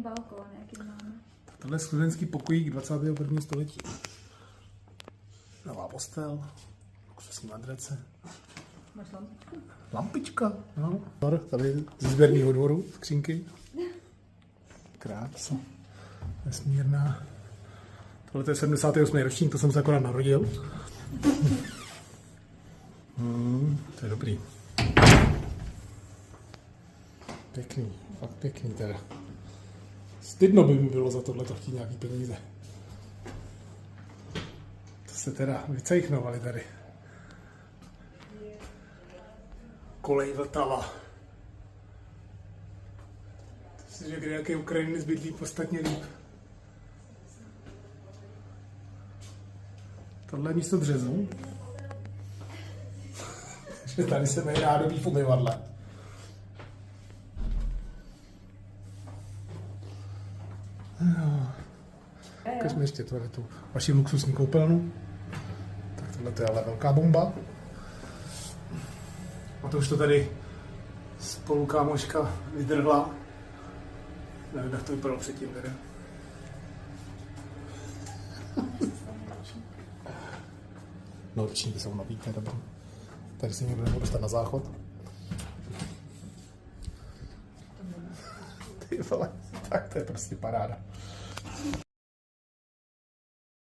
balkón, jaký máme. Tohle je studentský pokojík 21. století. Nová postel, luxusní madrace. Máš lampičku? Lampička, no. Tady ze sběrného dvoru, skřínky. Krása. Nesmírná. Tohle je 78. ročník, to jsem se akorát narodil. To je dobrý. Pěkný, fakt pěkný teda. Stydno by mi bylo za tohleto chtít nějaký peníze. To se teda vycejchnovali tady. Kolej Vltava. To si řekl, nějaký Ukrajiny zbydlí podstatně líp. Tohle je místo dřezu. Že tady se mají nádobí v umyvadle. No. Ukažme ještě tu vaši luxusní koupelnu. Tak tohle je ale velká bomba. A to už to tady spolukámoška vydrhla. Nevím, jak to vypadalo předtím tady. No ročníky jsou nový, to je dobrý. Tady si někdo nemohl dostat na záchod. Ty vole, tak to je prostě paráda.